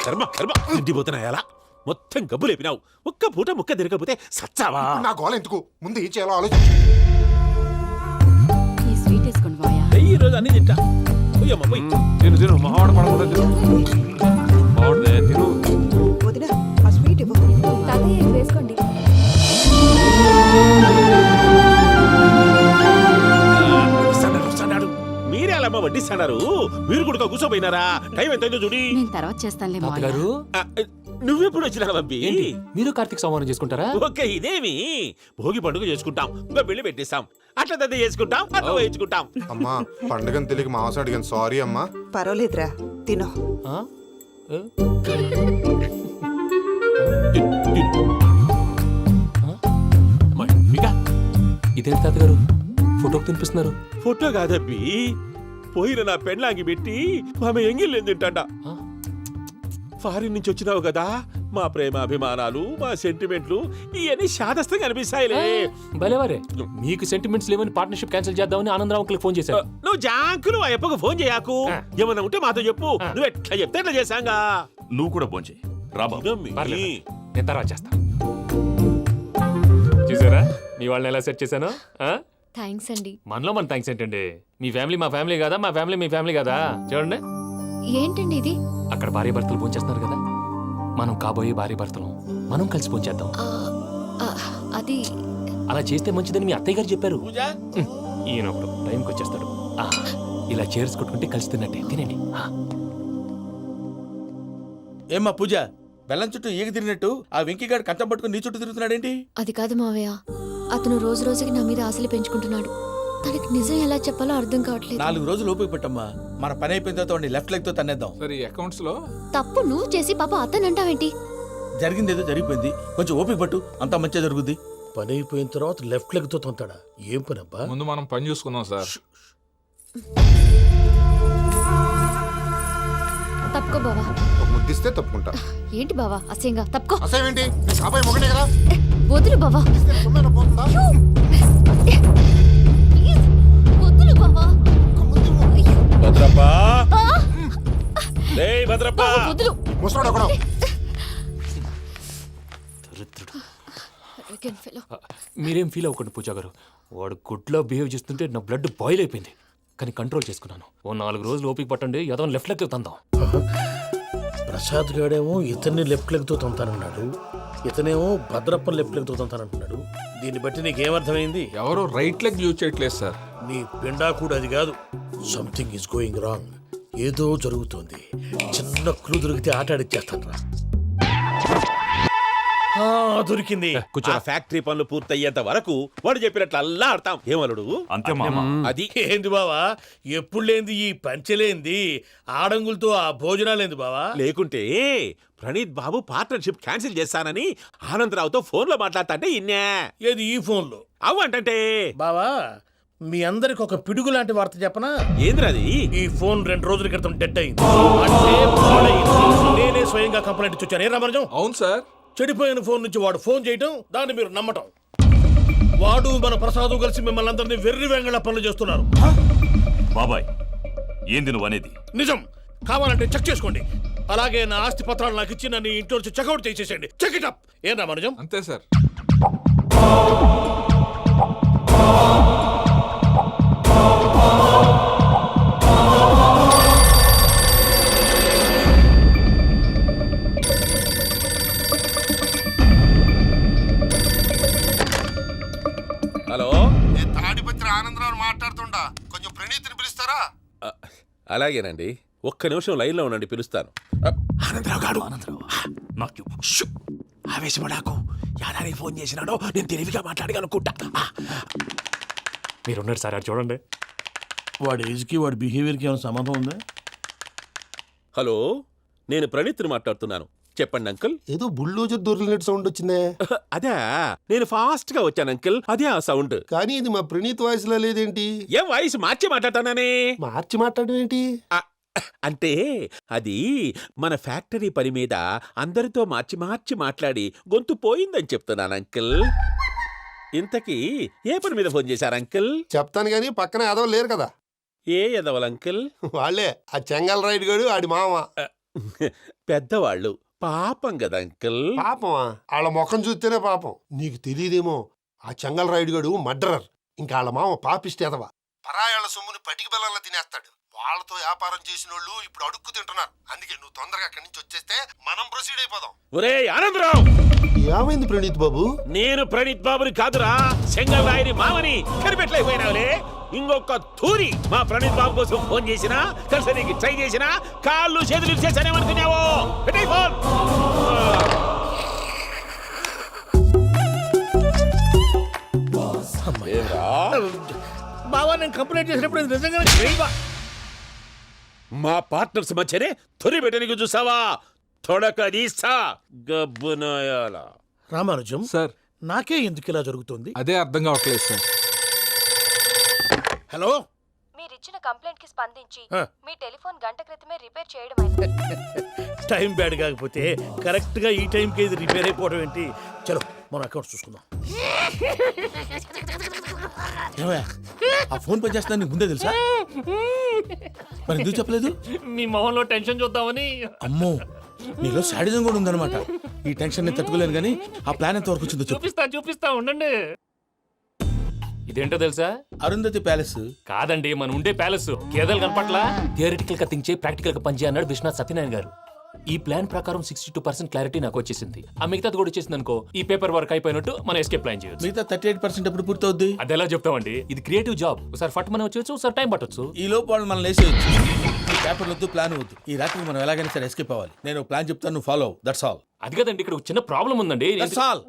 కర్మ కర్మ, తిండిపోతున్నా ఎలా మొత్తం గబ్బు లేపినావు. ఒక్క పూట ముక్క తిరగకపోతే సచ్చావా? నా గోల ఎందుకు, ముందు ఏం చేయాలో ఆలోచించు. ఈ స్వీట్ వేసుకోండి మాయా. ఈ రోజు అన్ని తింటా. పోయమ్మ పోయి. తిను మహావాడ పడకుండా తిను. వదినా, ఆ స్వీట్ ఇవ్వు. తాతయ్య మీరే అలా వడ్డిస్తున్నారు. మీరు కూడా కూర్చోపోయినారా? టైం ఎంతైందో చూడి. నేను తర్వాత చేస్తానులే తాతగారు ఆ, నువ్వెప్పుడు వచ్చినా బంబి? ఏంటి మీరు కార్తీక్ సంహారం చేసుకుంటారా? ఓకే, ఇదేమి భోగి పండుగ చేసుకుంటాం, ఇంకా పెళ్లి పెట్టేస్తాం, అట్లా దద్ద చేసుకుంటాం, అట్లా వేయించుకుంటాం. అమ్మా పండుగని తెలియక మాంసం అడిగాను, సారీ అమ్మా. పర్వాలేదురా తినో. ఆ? ఏ? ఇదేంటి తాతగారు ఫోటోకి తినిపిస్తున్నారు? ఫోటో కాదబ్బి, పోయిన నా పెళ్ళాంగి పెట్టి ఆమె ఎంగిల్లేం తింటాడ. ఆ? ఫారిన్ నుంచి వచ్చినావు కదా, మా ప్రేమ అభిమానాలు, మా సెంటిమెంట్లు ఇవన్నీ శాదస్తంగా అనిపిస్తాయిలే. భలేవారే, మీకు సెంటిమెంట్స్ లేవని పార్ట్నర్షిప్ క్యాన్సిల్ చేద్దామని ఆనందరావు అంకుల్కి ఫోన్ చేశారు. నువ్వు జాంకులు ఆ అప్పకు ఫోన్ చేయకు. ఏమన్నా ఉంటే మాతో చెప్పు. నువ్వు ఎట్లా చెప్తే ఎట్లా చేశాంగా. నువ్వు కూడా భోంచేయి రా బాబు. పర్లేదు, నేను తర్వాత చేస్తా. చూసారా మీ వాళ్ళని ఎలా సెట్ చేశాను? థ్యాంక్స్ అండి. మనలో మన థ్యాంక్స్ ఏంటండి? మీ ఫ్యామిలీ మా ఫ్యామిలీ కదా, మా ఫ్యామిలీ మీ ఫ్యామిలీ కదా. చూడండి, ఏంటండి ఇది? అక్కడ భార్య భర్తలు పోంచేస్తున్నారు కదా, మనం కాబోయే భార్య భర్తలు మనం కలిసి పోంచేద్దాం. అది అలా చేస్తే మంచిదని మీ అత్తయ్య గారు చెప్పారు. పూజ ఈయన ఒకడు టైంకి వచ్చేస్తాడు. ఇలా చేర్స్ కొట్టుకుంటే కలిసి తిన్నట్టే. తినండి. ఏమ్మా పూజ, బెల్లం చుట్టూ ఈగ తిరిగినట్టు ఆ వెంకీగాడు కంచం పట్టుకుని నీ చుట్టూ తిరుగుతున్నాడేంటి? అది కాదు మావయ్య, అతను రోజు రోజుకి నా మీద ఆశలు పెంచుకుంటున్నాడు. తనకి నిజం ఎలా చెప్పాలో అర్థం కావట్లేదు. 4 రోజులు ఓపిక పెట్టమ్మా, మన పని అయిపోయిన తర్వాత లెఫ్ట్ లెగ్ తో తన్నేద్దాం. సరే ఈ అకౌంట్స్ లో తప్పు నువ్వు చేసి పాప అతను అంటావేంటి? జరిగిందేదో జరిగిపోయింది, కొంచెం ఓపిక పట్టు, అంతా మంచిగా జరుగుద్ది. పని అయిపోయిన తర్వాత లెఫ్ట్ లెగ్ తో తొంతాడా? ఏం పని అబ్బా? ముందు మనం పని చూసుకుందాం సార్. తప్పుకో బావా. ఒక ముద్దిస్తే తప్పుకుంటా. ఏంటి బావా అసహ్యంగా? తప్పుకో. అసేమేంటి, నీ కాబోయే మొగనే కదా. వదులు బావా. సొమ్మేనా పోతుందా? ప్లీజ్, వదులు బావా. భద్రప్ప, రేయ్ భద్రప్ప, బావా, వదులు. ముసలోడు ఒకడు. Arrogant fellow. మీరేం ఫీల్ అవ్వకండి పూజా గారు. వాడు గుడ్లో బిహేవ్ చేస్తుంటే నా బ్లడ్ బాయిల్ అయిపోయింది, కానీ కంట్రోల్ చేసుకున్నాను. ఓ 4 రోజులు ఓపిక పట్టండి, ఏదో లెఫ్ట్ లెగ్ తందాం. ప్రసాద్ గాడేమో ఇతన్ని లెఫ్ట్ లెగ్ తో తొంతానన్నాడు, ఇతనేమో భద్రప్ప లెఫ్ట్ లెగ్ తో తొంతానంటున్నాడు. దీన్ని బట్టి నీకేమర్థమైంది? ఎవరు రైట్ లెగ్ యూజ్ చేయట్లేదు సార్. నీ పిండా కూడా అది కాదు. Something is going wrong. ఏదో జరుగుతోంది. చిన్న క్లూ దొరికితే ఆట ఆడిచ్చేస్తాను రా. దొరికింది. ఆ ఫ్యాక్టరీ పనులు పూర్తయ్యేంత వరకు వాడు చెప్పినట్లు అల్లా ఆడతాం. ఏమలుడు? అంతే మామ. అది ఏంది బావా, ఎప్పుడు లేంది ఈ పంచలేంది, ఆడంగులతో ఆ భోజనాలేంది బావా? లేకుంటే ప్రణీత్ బాబు పార్ట్నర్షిప్ క్యాన్సిల్ చేస్తానని ఆనందరావుతో ఫోన్ లో మాట్లాడతాంటే ఇన్నే. ఏది ఈ ఫోన్లో? అవ్వంటే బావా, మీ అందరికి ఒక పిడుగు లాంటి వార్త చెప్పనా? ఏంద్రది? ఈ ఫోన్ 2 రోజుల క్రితం డెడ్ అయింది. అంటే పాడైంది. నేనే స్వయంగా కంప్లైంట్ ఇచ్చి వచ్చాను. ఏ రామరాజం? అవును సార్. చెడిపోయిన ఫోన్ నుంచి వాడు ఫోన్ చేయటం, దాన్ని మీరు నమ్మటం. వాడు మన ప్రసాదు కలిసి మిమ్మల్ని అందరినీ వెర్రి వెంగళ పనులు చేస్తున్నారు. బాబాయ్, ఏంది నువ్వు అనేది? నిజం. కావాలంటే చెక్ చేసుకోండి. అలాగే నా ఆస్తి పత్రాలు నాకు ఇచ్చి నన్ను ఇంట్లో నుంచి చెక్అౌట్ చేసేసండి. Check it up. ఏం రామరాజం? అంతే సార్. హలో, నేను తాడిపత్రి ఆనందరావు మాట్లాడుతుండా, కొంచెం ప్రణీతిని పిలుస్తారా? అలాగేనండి. ఒక్క నిమిషం లైన్ లో ఉండండి, పిలుస్తాను. ఆనందరావు గాడు. నాకు ఆవేశపడాకు. యాదానికి ఫోన్ చేసినాడో నేను తెలివిగా మాట్లాడగలనుకుంటా. మీరున్నారు సార్, అది చూడండి. వాడి ఏజ్కి వాడి బిహేవియర్కి ఏమైనా సంబంధం ఉందా? హలో, నేను ప్రణీత్ని మాట్లాడుతున్నాను. చెప్పండి అంకుల్. ఏదో బుల్డోజర్ దొరికినట్టు సౌండ్ వచ్చిందే. అదే, నేను ఫాస్ట్ గా వచ్చాను అంకుల్, అదే ఆ సౌండ్. కానీ ఇది మా ప్రణీత్ వాయిస్ లో లేదేంటి? ఏ వాయిస్ మార్చి మాట్లాడతాననే? మార్చి మాట్లాడడం ఏంటి? అంటే అది మన ఫ్యాక్టరీ పని మీద అందరితో మార్చి మార్చి మాట్లాడి గొంతు పోయిందని చెప్తున్నాను అంకుల్. ఇంతకీ ఏ పని మీద ఫోన్ చేశారు అంకుల్? చెప్తాను గానీ పక్కన ఏదో లేరు కదా. ఏ ఎదవలు అంకుల్? వాళ్ళే, ఆ చెంగల్ రైడ్ గడు ఆడి మామ. పెద్దవాళ్ళు, పాపం కదా అంకుల్. పాపమా? వాళ్ళ ముఖం చూస్తేనే పాపం. నీకు తెలియదేమో, ఆ చెంగల్ రైడ్ గడు మర్డరర్. ఇంకా వాళ్ళ మామ పాపిస్తేదవా. పరాయాళ్ళ సొమ్ముని పటికి బెల్లంలో తినేస్తాడు. వాళ్ళతో వ్యాపారం చేసిన వాళ్ళు ఇప్పుడు అడుక్కు తింటున్నారు. అందుకే నువ్వు తొందరగా అక్కడి నుంచి వచ్చేస్తే మనం ప్రొసీడ్ అయిపోదాం. ఒరే ఆనందరావు, ఏమైంది ప్రణీత్ బాబు? నేను ప్రణీత్ బాబుని కాదురా, సెంగల్ రాయని మామని కనిపెట్టలేకపోయినావులే. ఇంకొక తూరి మా ప్రణీత్ బాబు కోసం ఫోన్ చేసినా, కలిసి ట్రై చేసినా కాళ్ళు చేతులు చేశానేమనుకున్నావో. పెట్టేయ్ ఫోన్. బావా నేను కంప్లైంట్ చేసినప్పుడు ఇది నిజంగానే చేయవా? మా పార్ట్నర్స్ మధ్యనే తొలి పెట్టడానికి చూసావా? తొడక తీస్తా గబ్బునాయాల. రామానుజం సార్, నాకే ఎందుకు ఇలా జరుగుతుంది? అదే అర్థం కావట్లేదు సార్. హలో, మీరిచ్చిన కంప్లైంట్ కి స్పందించి ఆ. మీ టెలిఫోన్ గంట క్రితమే రిపేర్ చేయడం అయింది. టైం బ్యాడ్ కాకపోతే కరెక్ట్ గా ఈ టైంకి ఇది రిపేర్ అయిపోవడం ఏంటి? చలో మన అకౌంట్ చూసుకుందాం. ఏమయ్యా, ఆ ఫోన్ పనిచేస్తున్నా నీకు ముందే తెలుసా? మరి ఎందుకు చెప్పలేదు? మీ మొహంలో టెన్షన్ చూద్దామని. అమ్మో, నీలో శాడిజం కూడా ఉందన్నమాట. ఈ టెన్షన్ నేను తట్టుకోలేను కానీ ఆ ప్లాన్ ఎంత వరకు వచ్చిందో చెప్పు. చూపిస్తా ఉండండి. ఇదేంటో తెలుసా? అరుంధతి ప్యాలెస్ కాదండి, మన ఉండే ప్యాలెస్. గేదెలు కనపట్లా? థియరిటికల్ గా థింక్ చేయి, ప్రాక్టికల్ గా పనిచేయ అన్నాడు విశ్వనాథ్ సత్యనారాయణ గారు. ఈ ప్లాన్ ప్రకారం 62% క్లారిటీ నాకు వచ్చేసింది. ఆ మిగతాది కూడా వచ్చేసింది అనుకో, ఈ పేపర్ వర్క్ అయిపోయినట్టు మనం ఎస్కేప్ ప్లాన్ చేయొచ్చు. మిగతా 38% ఎప్పుడు పూర్తవుద్ది? అది ఎలా చెప్తామండి? ఇది క్రియేటివ్ జాబ్. ఒకసారి ఫట్ మనం వచ్చేయచ్చు, ఒకసారి టైం పట్టొచ్చు. ఈ లోపు వాళ్ళు మనం లేసేయచ్చు. ఈ పేపర్ వద్దు, ప్లాన్ వద్దు. ఈ రాత్రికి మనం ఎలాగైనా సరే ఎస్కేప్ అవ్వాలి. నేను ప్లాన్ చెప్తాను, నువ్వు ఫాలో. That's all. అది కదండి, ఇక్కడ ఒక చిన్న ప్రాబ్లం ఉందండి. That's all.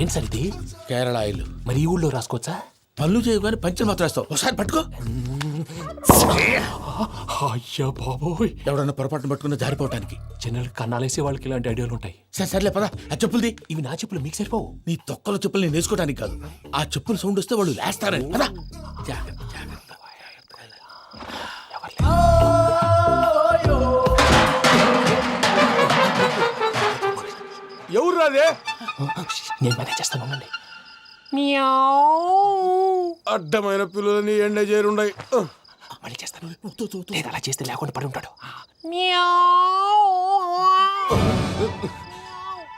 ఏంటి సార్ ఇది? కేరళ ఆయిల్. మరి ఈ ఊళ్ళో రాసుకోవచ్చా? పనులు చేయగానే పంచలు మాత్రం వేస్తావు. ఒకసారి పట్టుకో. అయ్యా బాబోయ్, ఎవడన్నా పొరపాటున పట్టుకున్న జారిపోవటానికి. జనరల్ కన్నాలేసే వాళ్ళకి ఇలాంటి ఐడియాలు ఉంటాయి. సర్లే పదా, ఆ చెప్పులది. ఇవి నా చెప్పులు, మీకు సరిపోవు. నీ తొక్కల చెప్పులు నేను వేసుకోవడానికి కాదు, ఆ చెప్పులు సౌండ్ వస్తే వాళ్ళు లేస్తారని. పదా. జాగ్రత్త, జాగ్రత్త. ఎవరు రాదే? నేను మేనేజ్ చేస్తాను, ఉండండి. అడ్డమైన పిల్లలని ఎండ చేరుండయి. మళ్ళీ చేస్తాను. లేదు, అలా చేస్తే లేకుండా పడి ఉంటాడు.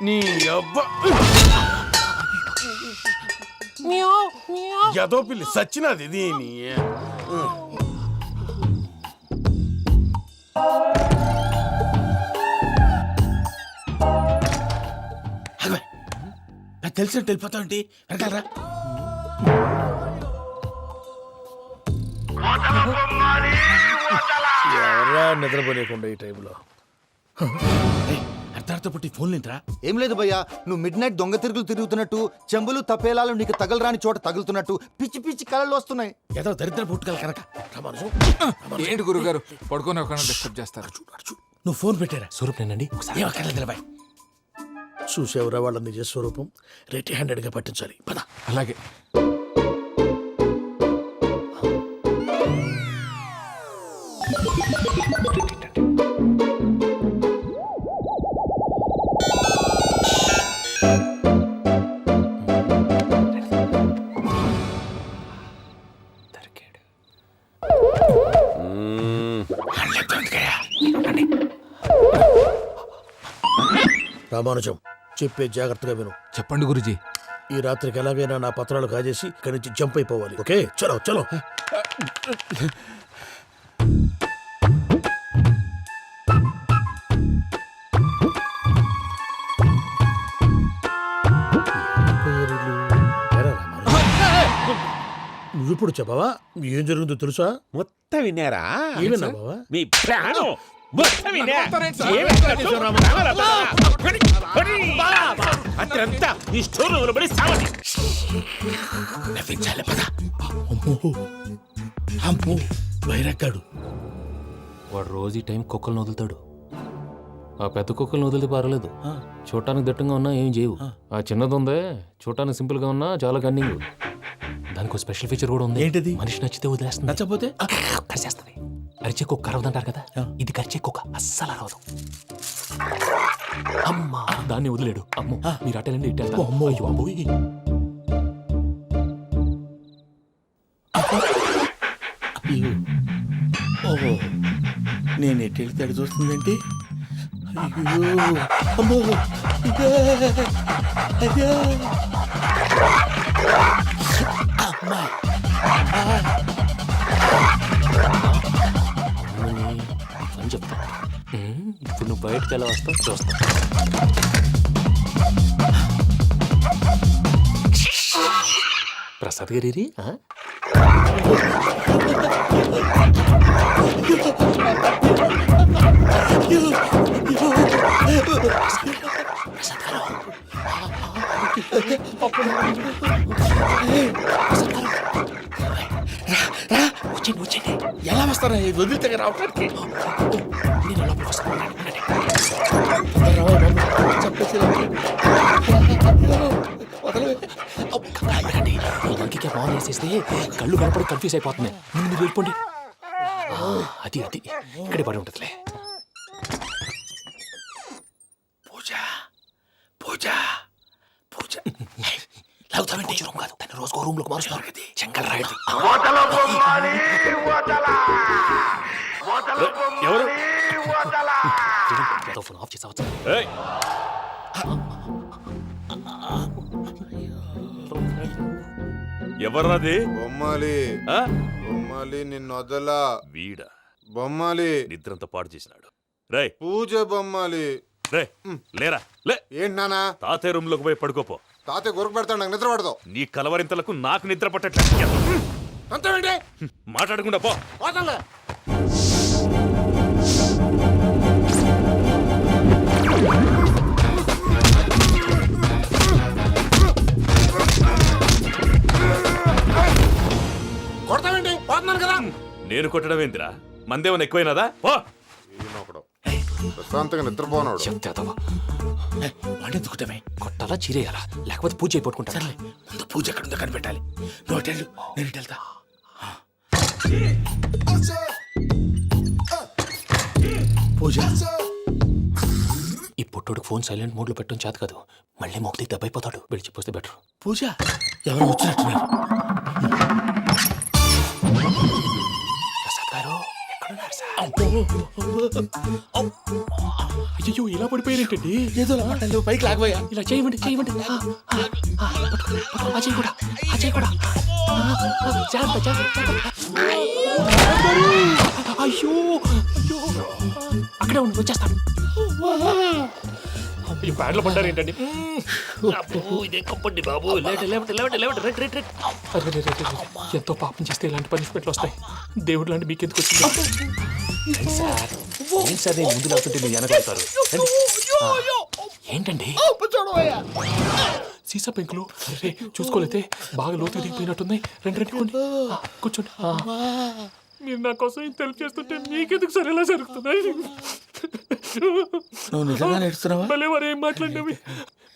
నీ అబ్బా ఎదో పిల్లి సచ్చినది దీని. నాకు తెలిసినట్టు వెళ్ళిపోతావంటి. వెనకాలరా. ఎవరా నిద్రపోలేకుండా ఈ టైంలో? అర్ధార్థ పుట్టి ఫోన్ లేంట్రా. ఏం లేదు భయ్యా, నువ్వు మిడ్ నైట్ దొంగ తిరుగులు తిరుగుతున్నట్టు, చెంబులు తపేలాలు నీకు తగలరాని చోట తగులుతున్నట్టు పిచ్చి పిచ్చి కళలు వస్తున్నాయి. ఏదో దరిద్ర పుట్టుకల కనుక. ఏంటి గురుగారు పడుకొని ఒక డిస్టర్బ్ చేస్తారు? నువ్వు ఫోన్ పెట్టారా? స్వరూపేనండి, ఒకసారి ఏమక్కర్లేదు బాయ్. చూసేవరా వాళ్ళ నిజ స్వరూపం. రెట్టి హ్యాండెడ్ గా పట్టించాలి. పద. అలాగే. రామానుజం, చెప్పే జాగ్రత్తగా విను. చెప్పండి గురుజీ. ఈ రాత్రికి ఎలాగైనా నా పత్రాలు కాజేసి ఇక్కడి నుంచి జంప్ అయిపోవాలి. ఓకే, చలో చలో. నువ్విప్పుడు చెప్పవా ఏం జరిగిందో తెలుసా? మొత్తం విన్నారా? ఏమన్నా బావా? మీ ప్రాణం మొత్తం విన్నా. అత్రంతా ఈ స్టోర్ రూమ్ పడి సావండి. నవ్వించాలి. పద. అమ్మో, అమ్మో, వైరక్కాడు. వాడు రోజు ఈ టైం కుక్కలను వదులుతాడు. ఆ పెద్ద కుక్కలను వదిలితే పర్లేదు, చూడటానికి దట్టంగా ఉన్నా ఏం చేయవు. ఆ చిన్నది ఉందే, చూడటానికి సింపుల్ గా ఉన్నా చాలా కన్నింగ్. దానికి స్పెషల్ ఫీచర్ కూడా ఉంది. ఏంటిది? మనిషి నచ్చితే వదిలేస్తుంది, నచ్చపోతే కరిచేస్తుంది. అరిచే కుక్క అరవదంటారు కదా, ఇది కరిచే కుక్క అస్సలు అరవదు. అమ్మా, దాన్ని వదిలేడు. అమ్మో, మీరు అటెండి ఇటు వెళ్తారు. అమ్మో. అయ్యో అమ్మోయ్. ఓహో, నేను ఎటు వెళ్తాడు చూస్తుందేంటి? అయ్యో, అమ్మో, ఇదే, అదే. అమ్మా, ఇప్పుడు నువ్వు బయటకు ఎలా వస్తావు చూస్తా. ప్రసాద్ గారి వచ్చేయండి. ఎలా వస్తారా వదిలితే రావడానికి? నేను లోపలికి వస్తాను. మంకికి బాగా వేసేస్తే కళ్ళు కనపడి కన్ఫ్యూజ్ అయిపోతున్నాయి. ముందు మీరు వెళ్ళిపోండి. అది అది ఇక్కడే పడి ఉంటుందిలే. పూజ పూజ పూజ లాగుతామంటే రూమ్ కాదు, దాన్ని రోజుకో రూమ్ లోకి మారుస్తున్నారు కదా. చెంగల్ రాయడం ఎవరు ఫోన్ ఆఫ్ చేసావచ్చు. ఏయ్! ఎవర్రాది? బొమ్మాలి ఆ? బొమ్మాలి నిన్ను వదలా. వీడా బొమ్మాలి నిద్రంతా పాడు చేసినాడు. రేయ్ పూజ బొమ్మాలి. రే లేరా లే. ఏంటి నానా? తాతయ్య రూమ్ లోకి పోయి పడుకోపో. తాతయ్య గురకు పెడతాడు, నాకు నిద్ర పడతావు. నీ కలవరింతలకు నాకు నిద్ర పట్టట్లేదు. అంతేంటి? మాట్లాడకుండా పో. పోతాలే. కొడతావేంటి? పోతున్నాను కదా. నేను కొట్టడం ఏందిరా? మందేమన్నా ఎక్కువైనదా? పో. ప్రశాంతంగా నిద్రపోనాడు. చెప్తావా వాడెందుకుంటామే? కొట్టాలా చీరేయాలా లేకపోతే పూజ అయిపోట్టుకుంటా. సర్లే, ముందు పూజ ఎక్కడుందో కనిపెట్టాలి. నువ్వు అటు వెళ్ళు, నేను ఇటు వెళ్తా. పూజ ఈ పుట్టోడికి ఫోన్ సైలెంట్ మోడ్ లో పెట్టడం చేత కాదు. మళ్ళీ మొక్కి దెబ్బైపోతాడు. విడిచిపోతే బెటర్. పూజ ఎవరు వచ్చినట్టున్నారు? ప్రసాద్ గారు ఎక్కడున్నారు సార్? అయ్యో ఇలా పడిపోయారేంటండి? ఏదో మాటలు పైకి లాగబోయా. ఇలా చేయమండి చేయమండి. అజయ్ కూడా అజయ్ కూడా జాగ్రత్త జాగ్రత్త. అయ్యో అయ్యో అక్కడే ఉండి వచ్చేస్తాను. ఈ బ్యాగ్లో పడ్డారు ఏంటండి? ఎంతో పాపం చేస్తే ఇలాంటి పనిష్మెంట్లు వస్తాయి. దేవుడు లాంటి మీకెందుకు వచ్చింది సార్? ఏం సార్ నేను ముందు లేకుంటే మీరు వెనకాడతారు. ఏంటండి సీసా పెంకులు? అరే చూసుకోలేతే బాగా లోతుగా దిగిపోయినట్టున్నాయి. రెండు రెండు కూర్చోండి. మీరు నా కోసం ఇంత హెల్ప్ చేస్తుంటే మీకెందుకు సరే ఎలా జరుగుతున్నాయి? నువ్వు నిజంగా నేర్చుతున్నావా? మళ్ళీ వారు ఏం మాట్లాడినవి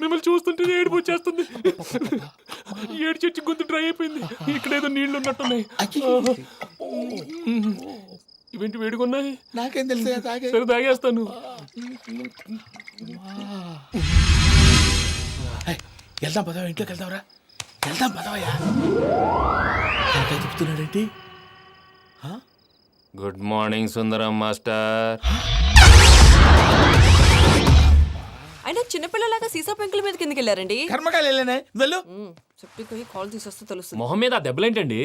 మిమ్మల్ని చూస్తుంటే ఏడుపు వచ్చేస్తుంది. ఏడు చెట్టు గొంతు డ్రై అయిపోయింది. ఇక్కడ ఏదో నీళ్లు ఉన్నట్టున్నాయి. ఇవేంటి వేడుకున్నాయి? నాకేం తెలుసు? సరే తాగేస్తాను. వెళ్దాం పదవా, ఇంట్లోకి వెళ్దాంరా. వెళ్దాం పదవయ్యా. చెప్తున్నాడేంటి? గుడ్ మార్నింగ్ సుందరం మాస్టర్. అయినా చిన్నపిల్లలాగా సీసా పెంకుల మీద కిందకి వెళ్ళారండి. కర్మకాయలు వెళ్ళానే, వెళ్ళు. చెప్పి కాల్ తీసేస్తే తెలుస్తుంది. మొహం మీద ఆ దెబ్బలేంటండి?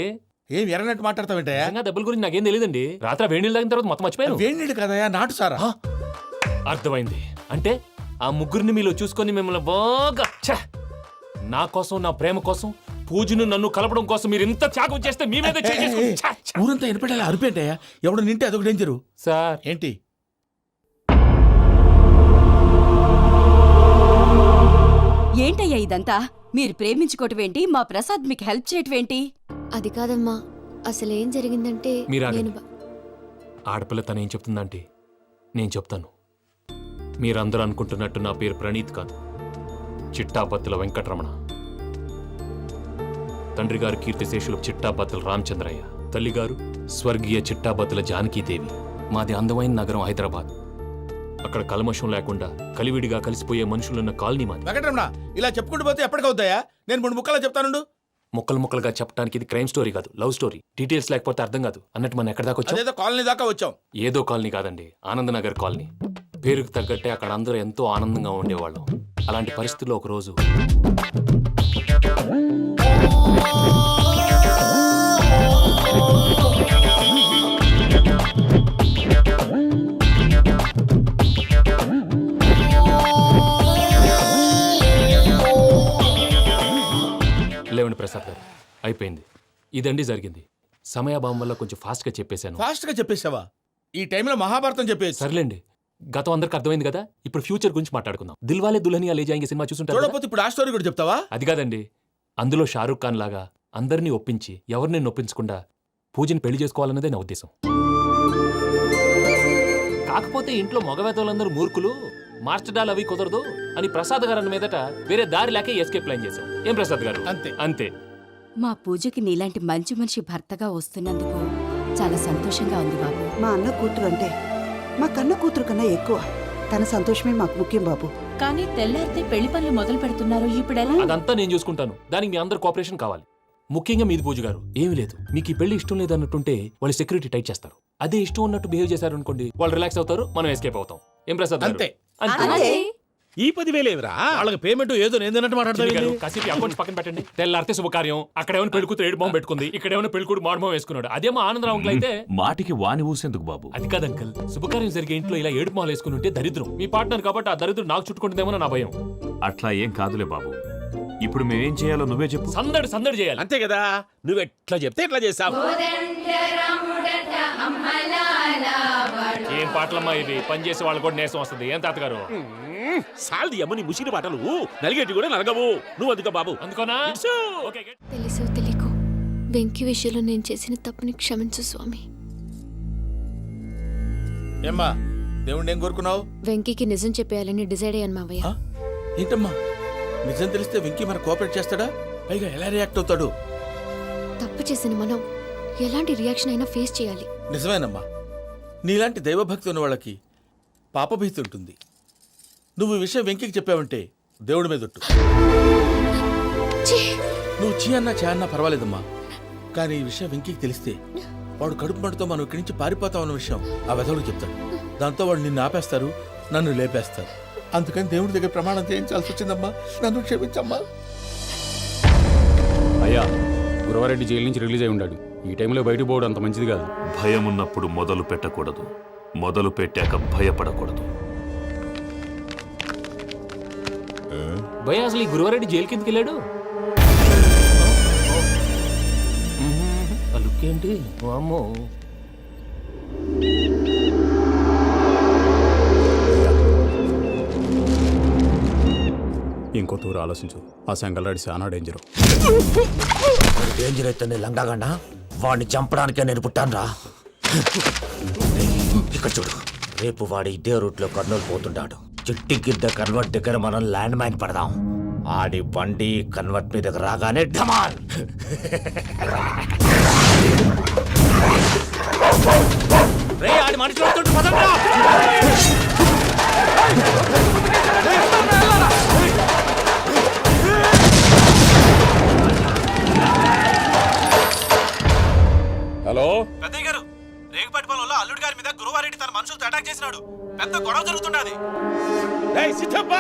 ఏం ఎర్రనట్టు మాట్లాడతావేంటయా? దెబ్బల గురించి నాకేం తెలియదండి. రాత్రి వేడి నీళ్ళు తాగిన తర్వాత మొత్తం మర్చిపోయాను. వేడి నీళ్ళు కదయా, నాటు సారా. అర్థమైంది. అంటే ఆ ముగ్గురిని మీలో చూసుకొని మిమ్మల్ని బాగా నా కోసం నా ప్రేమ కోసం పూజను నన్ను కలపడం కోసం మీరు ఇంత త్యాగం చేస్తే మీ మీద ఊరంతా ఎనపెట్టాలి అరిపేంటయా? ఎవడు నింటే అదొక డేంజరు సార్. ఏంటి? ఏంటయ్యా ఇదంతా? మీరు ప్రేమించుకోవటం ఏంటి? మా ప్రసాద్ మీకు హెల్ప్ చేయటం ఏంటి? అది కాదమ్మా, అసలు ఏం జరిగిందంటే మీరు నేను ఆడపిల్ల తను ఏం చెప్తుందంటే నేను చెప్తాను. మీరందరూ అనుకుంటున్నట్టు నా పేరు ప్రణీత్ కాదు, చిట్టాపత్తుల వెంకటరమణ. తండ్రి గారు కీర్తిశేషులు చిట్టాపత్తుల రామచంద్రయ్య, తల్లిగారు స్వర్గీయ చిట్టాపత్తుల జానకీదేవి. మాది అందమైన నగరం హైదరాబాద్. అక్కడ కల్మషం లేకుండా కలివిడిగా కలిసిపోయే మనుషులున్న కాలనీ మాది. వెంకటరమణ, ఇలా చెప్పుకుంటూ పోతే ఎప్పటికవుతాయా? నేను 3 ముక్కలా చెప్తానుండు. ముక్కలు ముక్కలుగా చెప్పడానికి ఇది క్రైమ్ స్టోరీ కాదు, లవ్ స్టోరీ. డీటెయిల్స్ లేకపోతే అర్థం కాదు. అన్నట్టు మనం ఎక్కడ దాకా వచ్చాం? అదేదో కాలనీ దాకా వచ్చాం. ఏదో కాలనీ కాదండి, ఆనందనగర్ కాలనీ. పేరుకు తగ్గట్టే అక్కడ అందరూ ఎంతో ఆనందంగా ఉండేవాళ్ళం. అలాంటి పరిస్థితుల్లో ఒకరోజు చూడండి ప్రసాద్ గారు, అయిపోయింది. ఇదండి జరిగింది. సమయాభావం వల్ల కొంచెం ఫాస్ట్గా చెప్పేశాను. ఫాస్ట్ గా చెప్పేశావా? ఈ టైంలో మహాభారతం చెప్పేసి. సర్లేండి, గతం అందరికి అర్థమైంది కదా. ఇప్పుడు ఫ్యూచర్ గురించి మాట్లాడుకుందాం. దిల్వాలే దుల్హనియా లే జాయేంగే సినిమా చూసుంటారు కదా? చూడకపోతే ఇప్పుడు ఆ స్టోరీ కూడా చెప్తావా? అది కాదండి, అందులో షారూఖ్ ఖాన్ లాగా అందరినీ ఒప్పించి ఎవరిని నొప్పించకుండా పూజని పెళ్లి చేసుకోవాలన్నదే నా ఉద్దేశం. కాకపోతే ఇంట్లో మగవేతలందరూ మూర్ఖులు, మార్చడాలు అవి కుదరదు అని ప్రసాద్ గారు అన్న మీదట వేరే దారి లేక ఎస్కేప్ ప్లాన్ చేశాం. ఏం ప్రసాద్ గారు? అంతే. అంతే. మా పూజకి నీలాంటి మంచి మనిషి భర్తగా వస్తున్నందుకు చాలా సంతోషంగా ఉంది బాబు. మా అన్న కూతురు అంటే మా కన్న కూతురు కన్నా ఎక్కువ. తన సంతోషమే మాకు ముఖ్యం బాబు. కానీ తెల్లారితే పెళ్లి పనులు మొదలు పెడుతున్నారు, ఇప్పుడెలా? అదంతా నేను చూసుకుంటాను. దానికి మీ అందరు కోఆపరేషన్ కావాలి. ముఖ్యంగా మీది పూజ గారు. ఏమీ లేదు, మీకు ఈ పెళ్లి ఇష్టం లేదు అన్నట్టుంటే వాళ్ళు సెక్యూరిటీ టైట్ చేస్తారు. అదే ఇష్టం ఉన్నట్టు బిహేవ్ చేశారు అనుకోండి, వాళ్ళు రిలాక్స్ అవుతారు, మనం ఎస్కేప్ అవుతాం. ఏం ప్రసాద్ గారు? అంతే. అంతే. ఈ 10,000 ఏమిరా? వాళ్ళకి పేమెంట్ ఏదో నేందన్నట్టు చిన్ని గారు, మాట్లాడతాను. కాసేపు అకౌంట్స్ పక్కన పెట్టండి. తెల్లారితే శుభకార్యం. అక్కడేమైనా పెళ్లి కూతురు ఏడు బాంబు పెట్టుకుంది, ఇక్కడేమైనా పెళ్లి కూతురు మాడు బాంబు వేసుకున్నాడు. అదేమో ఆనందరావు అంకుల్ అయితే మాటికి వాని ఊసేందుకు బాబు? అది కాదు అంకుల్, శుభకార్యం జరిగే ఇంట్లో ఇలా ఏడు మాలు వేసుకుని ఉంటే దరిద్రం. మీ పార్ట్నర్ కాబట్టి ఆ దరిద్రం నాకు చుట్టుకుంటుందేమో నా భయం. అట్లా ఏం కాదులే బాబు. ఇప్పుడు మేమేం చేయాలో నువ్వే చెప్పు. సందడి సందడి చేయాలి. అంతే కదా, నువ్వు ఎట్లా చెప్తే ఎట్లా చేసావు. ఏం పాటలమ్మా ఇవి? పని చేసే వాళ్ళు కూడా నేసం వస్తుంది. ఏం తాతగారు? సాల్ది అమ్మని ముసిరి పాటలు నలిగేటి కూడా నలగవు. నువ్వు అందుకో బాబు. అందుకోనా? తెలుసో తెలియకో వెంకీ విషయంలో నేను చేసిన తప్పుని క్షమించు స్వామి. ఏమ్మా, దేవుణ్ణి ఏం కోరుకున్నావు? వెంకీకి నిజం చెప్పేయాలని డిసైడ్ అయ్యాను మావయ్య. ఏంటమ్మా, నిజం తెలిస్తే వెంకీ మన కోఆపరేట్ చేస్తాడా? పైగా ఎలా రియాక్ట్ అవుతాడు? తప్పు చేసిన మనం ఎలాంటి రియాక్షన్ అయినా ఫేస్ చేయాలి. నిజమేనమ్మా, నీలాంటి దైవభక్తి ఉన్న వాళ్ళకి పాపభీతి ఉంటుంది. నువ్వు ఈ విషయం వెంకీకి చెప్పావంటే దేవుడి మీద ఒట్టు. నువ్వు చీ అన్నా చే అన్నా పర్వాలేదమ్మా, కానీ ఈ విషయం వెంకీకి తెలిస్తే వాడు కడుపు మంటతో మనం ఇక్కడి నుంచి పారిపోతాం అన్న విషయం ఆ వెధవుడికి చెప్తాడు. దాంతో వాడు నిన్ను ఆపేస్తారు, నన్ను లేపేస్తారు. అందుకని దేవుడి దగ్గర ప్రమాణం చేయించాల్సి వచ్చిందమ్మా. నన్ను క్షమించమ్మా. అయ్యా, గురవారెడ్డి జైలు నుంచి రిలీజ్ అయి ఉన్నాడు. ఈ టైంలో బయటకు పోవడం అంత మంచిది కాదు. భయం ఉన్నప్పుడు మొదలు పెట్టకూడదు, మొదలు పెట్టాక భయపడకూడదు. భయ అసలు ఈ గురువారెడ్డి జైలు కిందకి వెళ్ళాడు. ఆ లుక్ ఏంటి? అమ్మో. ఇంకో తూరు ఆలోచించు. ఆ సంగల్రాడి చాలా డేంజర్. డేంజర్ అయితే లంగాగండ వాడిని చంపడానికే నేను పుట్టాను. ఇక్కడ చూడు, రేపు వాడి ఇదే రూట్ లో కర్నూలు పోతుంటాడు. చిట్టి గిద్ద కన్వర్ట్ దగ్గర మనం ల్యాండ్ మైన్ పడదాం. ఆడి బండి కన్వర్ట్ మీద రాగానే ఢమాల్. ఆడి మనిషి హలో పెద్దయ్య గారు, రేగుపాటి పొలంలో అల్లుడి గారి మీద గురువారెడ్డి తన మనుషులతో అటాక్ చేసినాడు. పెద్ద గొడవ జరుగుతున్నది. సిద్ధప్ప